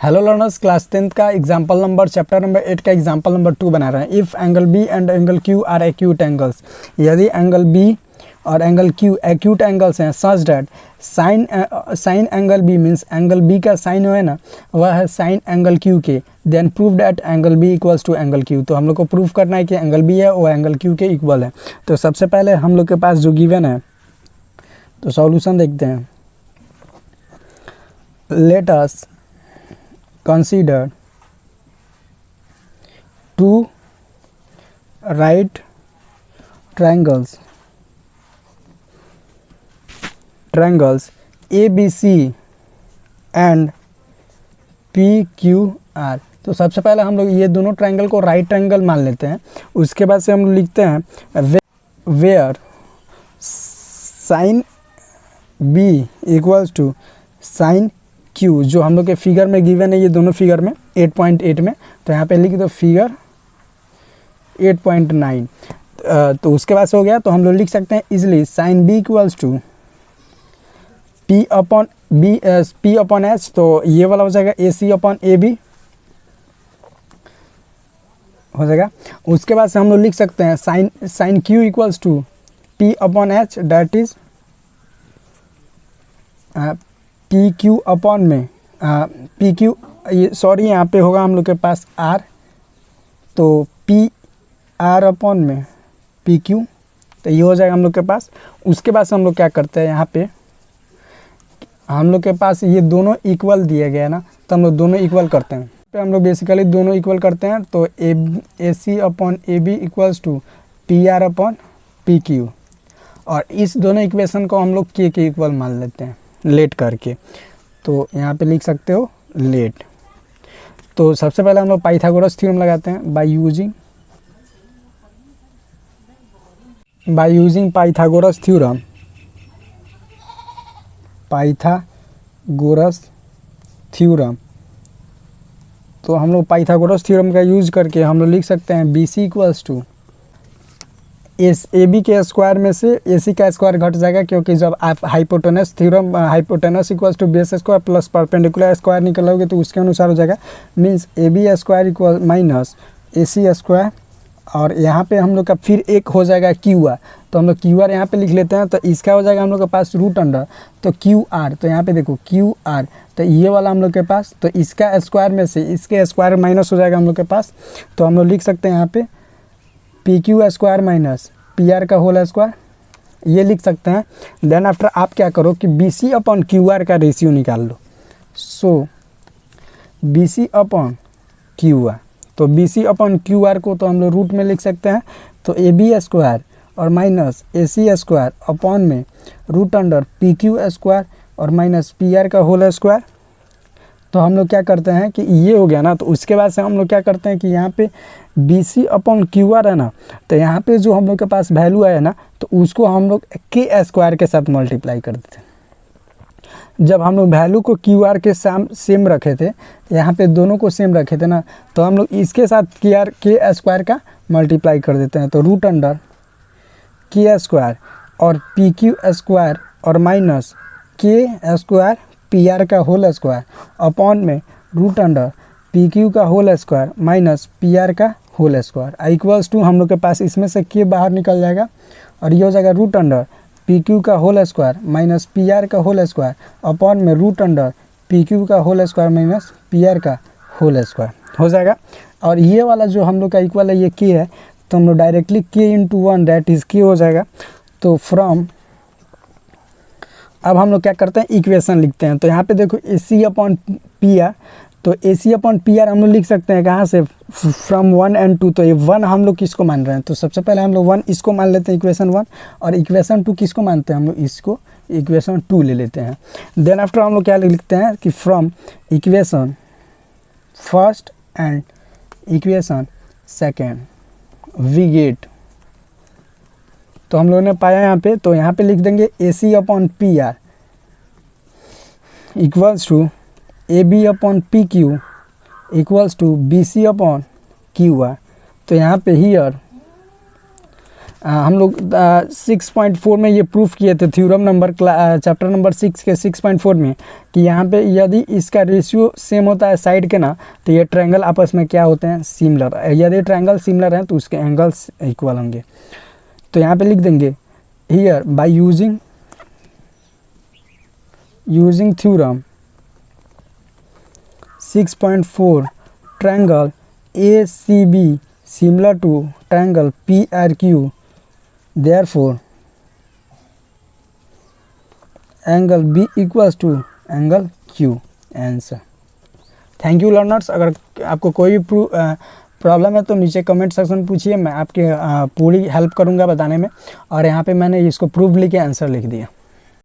Hello learners, class 10th का example number chapter number 8 का example number 2 बना रहे हैं। If angle B and angle Q are acute angles, यदि angle B और एंगल क्यू एक्यूट एंगल्स हैं such that sine angle B means angle B का sine है ना, वह है साइन एंगल क्यू के, then prove that angle B equals to angle Q. तो हम लोग को प्रूव करना है कि एंगल बी है वो एंगल क्यू के इक्वल है। तो सबसे पहले हम लोग के पास जो गिवन है तो सॉल्यूशन देखते हैं। Let us consider two right triangles ABC and PQR। तो सबसे पहले हम लोग ये दोनों ट्रायंगल को राइट ट्रायंगल मान लेते हैं। उसके बाद से हम लोग लिखते हैं where sine B equals to sine Q, जो हम लोग के फिगर में गिवन है, ये दोनों फिगर में 8.8 में, तो यहाँ पे लिख दो फिगर 8.9। तो उसके बाद से हो गया, तो हम लोग लिख सकते हैं easily sine B equals to P upon H, तो ये वाला हो जाएगा ए सी अपॉन ए बी हो जाएगा। उसके बाद से हम लोग लिख सकते हैं sine Q equals to P upon H, that is P Q upon में पी क्यू, सॉरी यहाँ पे होगा हम लोग के पास आर, तो पी आर अपॉन में पी क्यू, तो ये हो जाएगा हम लोग के पास। उसके बाद से हम लोग क्या करते हैं, यहाँ पे हम लोग के पास ये दोनों इक्वल दिए गए ना, तो हम लोग दोनों इक्वल करते हैं। पे हम लोग बेसिकली दोनों इक्वल करते हैं, तो A C upon A B equals to P R upon P Q, और इस दोनों इक्वेशन को हम लोग के इक्वल मान लेते हैं लेट करके। तो यहाँ पे लिख सकते हो लेट। तो सबसे पहले हम लोग पाइथागोरस थ्योरम लगाते हैं बाय यूजिंग पाइथागोरस थ्योरम। तो हम लोग पाइथागोरस थ्योरम का यूज करके हम लोग लिख सकते हैं B C equals to A B के स्क्वायर में से ए सी का स्क्वायर घट जाएगा, क्योंकि जब आप hypotenuse equals to base square plus perpendicular square निकलोगे तो उसके अनुसार हो जाएगा। Means A B square equal minus A C square, और यहाँ पे हम लोग का फिर एक हो जाएगा क्यू आर, तो हम लोग क्यू आर यहाँ पे लिख लेते हैं। तो इसका हो जाएगा हम लोग के पास रूट अंडर, तो क्यू आर, तो यहाँ पे देखो क्यू आर, तो ये वाला हम लोग के पास, तो इसका स्क्वायर में से इसके स्क्वायर माइनस हो जाएगा हम लोग के पास। तो हम लोग लिख सकते हैं यहाँ पे P Q square minus P R का होल स्क्वायर, ये लिख सकते हैं। देन आफ्टर आप क्या करो कि B C upon Q R का रेशियो निकाल लो। So B C upon Q R, तो B C upon Q R को तो हम लोग रूट में लिख सकते हैं, तो ए बी स्क्वायर और minus A C square upon में root under P Q square और माइनस पी आर का होल स्क्वायर। तो हम लोग क्या करते हैं कि ये हो गया ना, तो उसके बाद से हम लोग क्या करते हैं कि यहाँ पे B C upon Q R है ना, तो यहाँ पे जो हम लोग के पास वैल्यू है ना, तो उसको हम लोग के स्क्वायर के साथ मल्टीप्लाई कर देते हैं। जब हम लोग वैल्यू को क्यू आर के सेम रखे थे, यहाँ पे दोनों को सेम रखे थे ना, तो हम लोग इसके साथ के स्क्वायर का मल्टीप्लाई कर देते हैं। तो रूट अंडर के स्क्वायर और पी क्यू स्क्वायर और माइनस के स्क्वायर पी आर का होल स्क्वायर अपॉन में रूट अंडर पी क्यू का whole square minus P R का होल स्क्वायर इक्वल्स टू, हम लोग के पास इसमें से के बाहर निकल जाएगा, और ये हो जाएगा रूट अंडर पी क्यू का whole square minus P R का होल स्क्वायर अपॉन में रूट अंडर पी क्यू का whole square minus P R का होल स्क्वायर हो जाएगा। और ये वाला जो हम लोग का इक्वल है ये के है, तो हम लोग डायरेक्टली के इंटू वन डैट इज के हो जाएगा। तो फ्रॉम अब हम लोग क्या करते हैं इक्वेशन लिखते हैं। तो यहाँ पे देखो ए सी अपॉन पी आर, तो A C upon P are हम लोग लिख सकते हैं कहाँ से, फ्रॉम 1 and 2। तो ये 1 हम लोग किसको मान रहे हैं, तो सबसे पहले हम लोग 1 इसको मान लेते हैं इक्वेशन 1, और इक्वेशन 2 किसको मानते हैं, हम लोग इसको इक्वेशन 2 ले लेते हैं। देन आफ्टर हम लोग क्या लिखते हैं कि from equation first and equation second we get, तो हम लोगों ने पाया यहाँ पे, तो यहाँ पे लिख देंगे A C upon P R equals to A B upon P Q equals to B C upon Q R. तो यहाँ पे हियर हम लोग 6.4 में ये प्रूफ किए थे थ्योरम नंबर चैप्टर नंबर 6 के 6.4 में कि यहाँ पे यदि इसका रेशियो सेम होता है साइड के ना, तो ये ट्रायंगल आपस में क्या होते हैं, सिमिलर। यदि ट्रायंगल सिमिलर हैं तो उसके एंगल्स इक्वल होंगे। तो यहाँ पे लिख देंगे here by using theorem 6.4 triangle ACB similar to triangle PRQ, therefore angle B equals to angle Q। Answer. Thank you learners. अगर आपको कोई भी प्रॉब्लम है तो नीचे कमेंट सेक्शन में पूछिए, मैं आपकी पूरी हेल्प करूंगा बताने में। और यहाँ पे मैंने इसको प्रूफ लिख के आंसर लिख दिया।